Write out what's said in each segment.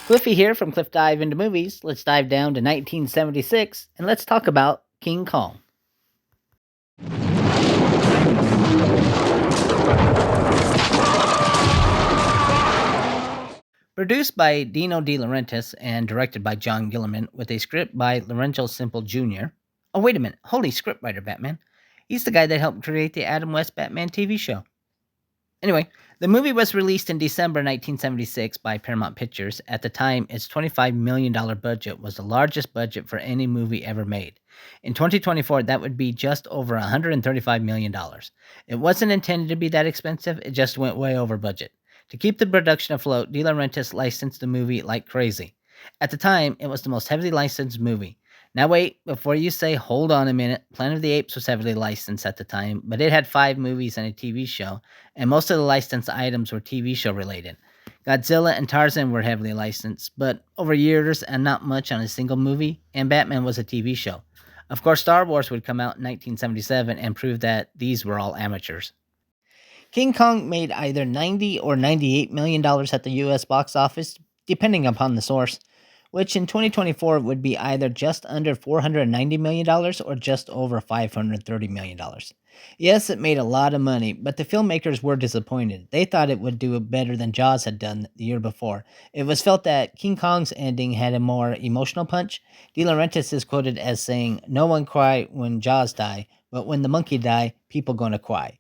Cliffy here from Cliff Dive into Movies. Let's dive down to 1976 and let's talk about King Kong. Produced by Dino De Laurentiis and directed by John Gilliman with a script by Lorenzo Simple Jr. Oh, wait a minute. Holy scriptwriter, Batman. He's the guy that helped create the Adam West Batman TV show. Anyway, the movie was released in December 1976 by Paramount Pictures. At the time, its $25 million budget was the largest budget for any movie ever made. In 2024, that would be just over $135 million. It wasn't intended to be that expensive, it just went way over budget. To keep the production afloat, De Laurentiis licensed the movie like crazy. At the time, it was the most heavily licensed movie. Now wait, before you say, hold on a minute, Planet of the Apes was heavily licensed at the time, but it had 5 movies and a TV show, and most of the licensed items were TV show related. Godzilla and Tarzan were heavily licensed, but over years and not much on a single movie, and Batman was a TV show. Of course, Star Wars would come out in 1977 and prove that these were all amateurs. King Kong made either $90 or $98 million at the US box office, depending upon the source, which in 2024 would be either just under $490 million or just over $530 million. Yes, it made a lot of money, but the filmmakers were disappointed. They thought it would do better than Jaws had done the year before. It was felt that King Kong's ending had a more emotional punch. De Laurentiis is quoted as saying, "No one cry when Jaws die, but when the monkey die, people gonna cry."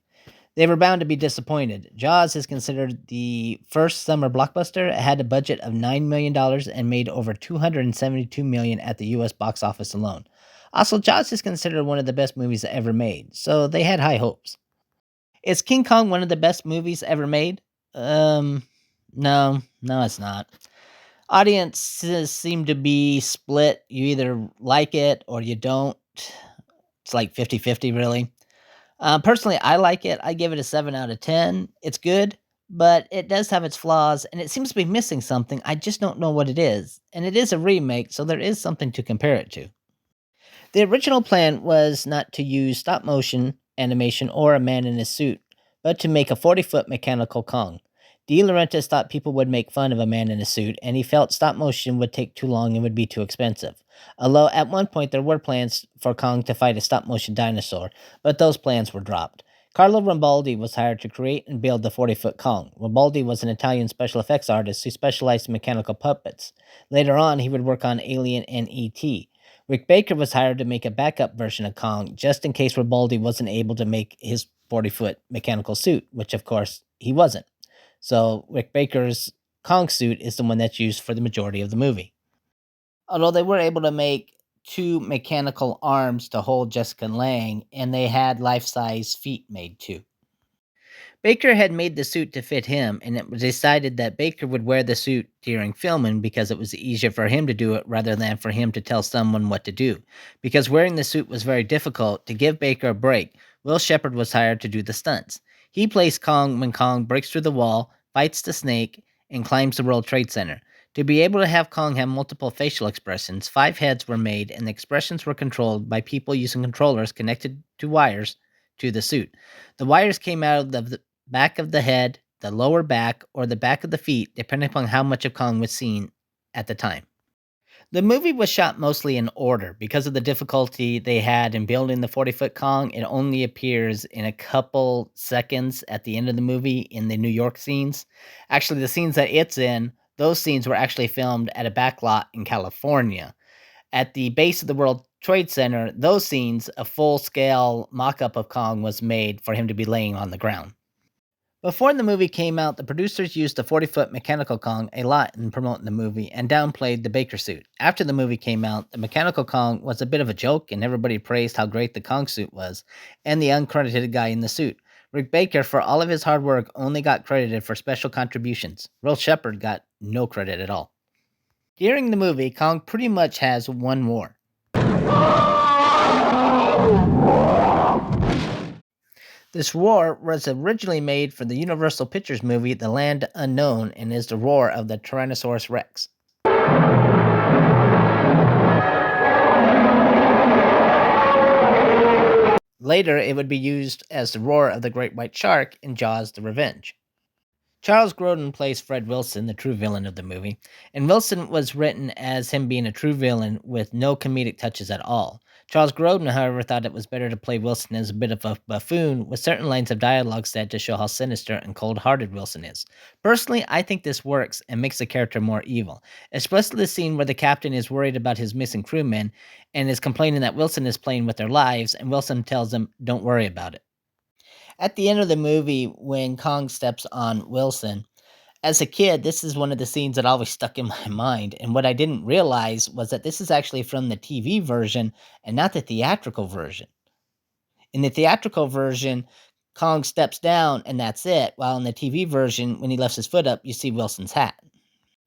They were bound to be disappointed. Jaws is considered the first summer blockbuster. It had a budget of $9 million and made over $272 million at the US box office alone. Also, Jaws is considered one of the best movies ever made, so they had high hopes. Is King Kong one of the best movies ever made? No, it's not. Audiences seem to be split. You either like it or you don't. It's like 50-50, really. Personally, I like it. I give it a 7 out of 10. It's good, but it does have its flaws, and it seems to be missing something. I just don't know what it is. And it is a remake, so there is something to compare it to. The original plan was not to use stop motion animation or a man in a suit, but to make a 40-foot mechanical Kong. De Laurentiis thought people would make fun of a man in a suit, and he felt stop motion would take too long and would be too expensive. Although at one point there were plans for Kong to fight a stop motion dinosaur, but those plans were dropped. Carlo Rambaldi was hired to create and build the 40-foot Kong. Rambaldi was an Italian special effects artist who specialized in mechanical puppets. Later on, he would work on Alien and E.T. Rick Baker was hired to make a backup version of Kong, just in case Rambaldi wasn't able to make his 40-foot mechanical suit, which of course he wasn't. So Rick Baker's Kong suit is the one that's used for the majority of the movie. Although they were able to make 2 mechanical arms to hold Jessica Lange, and they had life-size feet made too. Baker had made the suit to fit him, and it was decided that Baker would wear the suit during filming because it was easier for him to do it rather than for him to tell someone what to do. Because wearing the suit was very difficult, to give Baker a break, Will Shepard was hired to do the stunts. He plays Kong when Kong breaks through the wall, fights the snake, and climbs the World Trade Center. To be able to have Kong have multiple facial expressions, 5 heads were made, and the expressions were controlled by people using controllers connected to wires to the suit. The wires came out of the back of the head, the lower back, or the back of the feet, depending upon how much of Kong was seen at the time. The movie was shot mostly in order. Because of the difficulty they had in building the 40-foot Kong, it only appears in a couple seconds at the end of the movie in the New York scenes. Actually, the scenes that it's in, those scenes were actually filmed at a backlot in California. At the base of the World Trade Center, those scenes, a full-scale mock-up of Kong was made for him to be laying on the ground. Before the movie came out, the producers used the 40-foot mechanical Kong a lot in promoting the movie and downplayed the Baker suit. After the movie came out, the mechanical Kong was a bit of a joke and everybody praised how great the Kong suit was and the uncredited guy in the suit. Rick Baker, for all of his hard work, only got credited for special contributions. Will Shepard got no credit at all. During the movie, Kong pretty much has one war. This roar was originally made for the Universal Pictures movie The Land Unknown and is the roar of the Tyrannosaurus Rex. Later, it would be used as the roar of the Great White Shark in Jaws: The Revenge. Charles Grodin plays Fred Wilson, the true villain of the movie, and Wilson was written as him being a true villain with no comedic touches at all. Charles Grodin, however, thought it was better to play Wilson as a bit of a buffoon, with certain lines of dialogue said to show how sinister and cold hearted Wilson is. Personally, I think this works and makes the character more evil, especially the scene where the captain is worried about his missing crewmen and is complaining that Wilson is playing with their lives, and Wilson tells him, "Don't worry about it." At the end of the movie, when Kong steps on Wilson, as a kid, this is one of the scenes that always stuck in my mind. And what I didn't realize was that this is actually from the TV version and not the theatrical version. In the theatrical version, Kong steps down and that's it. While in the TV version, when he lifts his foot up, you see Wilson's hat.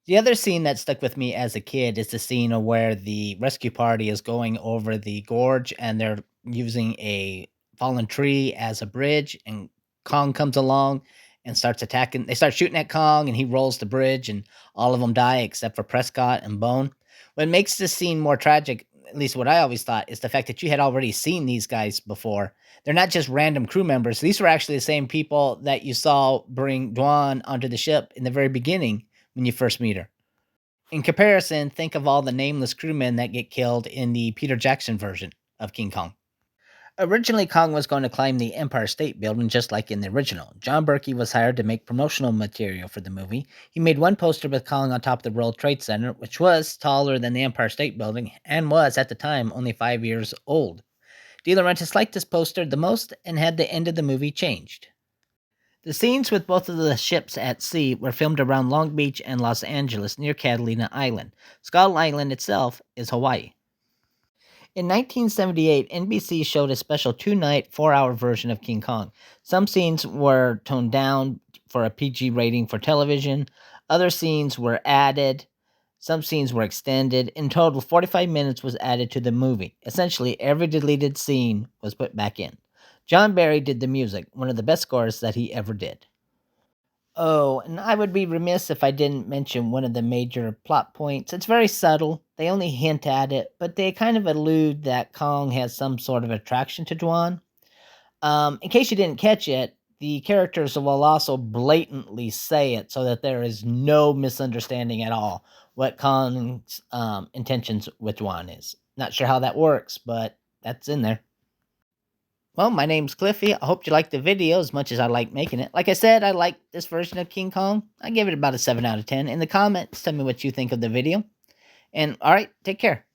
The other scene that stuck with me as a kid is the scene of where the rescue party is going over the gorge and they're using a fallen tree as a bridge, and Kong comes along and starts attacking. They start shooting at Kong, and he rolls the bridge, and all of them die except for Prescott and Bone. What makes this scene more tragic, at least what I always thought, is the fact that you had already seen these guys before. They're not just random crew members. These were actually the same people that you saw bring Dwan onto the ship in the very beginning when you first meet her. In comparison, think of all the nameless crewmen that get killed in the Peter Jackson version of King Kong. Originally, Kong was going to climb the Empire State Building just like in the original. John Berkey was hired to make promotional material for the movie. He made one poster with Kong on top of the World Trade Center, which was taller than the Empire State Building and was, at the time, only 5 years old. De Laurentiis liked this poster the most and had the end of the movie changed. The scenes with both of the ships at sea were filmed around Long Beach and Los Angeles near Catalina Island. Skull Island itself is Hawaii. In 1978, NBC showed a special 2-night, 4-hour version of King Kong. Some scenes were toned down for a PG rating for television. Other scenes were added. Some scenes were extended. In total, 45 minutes was added to the movie. Essentially, every deleted scene was put back in. John Barry did the music, one of the best scores that he ever did. Oh, and I would be remiss if I didn't mention one of the major plot points. It's very subtle. They only hint at it, but they kind of allude that Kong has some sort of attraction to Dwan. In case you didn't catch it, the characters will also blatantly say it so that there is no misunderstanding at all what Kong's intentions with Dwan is. Not sure how that works, but that's in there. Well, my name's Cliffy. I hope you liked the video as much as I like making it. Like I said, I like this version of King Kong. I give it about a 7 out of 10. In the comments, tell me what you think of the video. And all right, take care.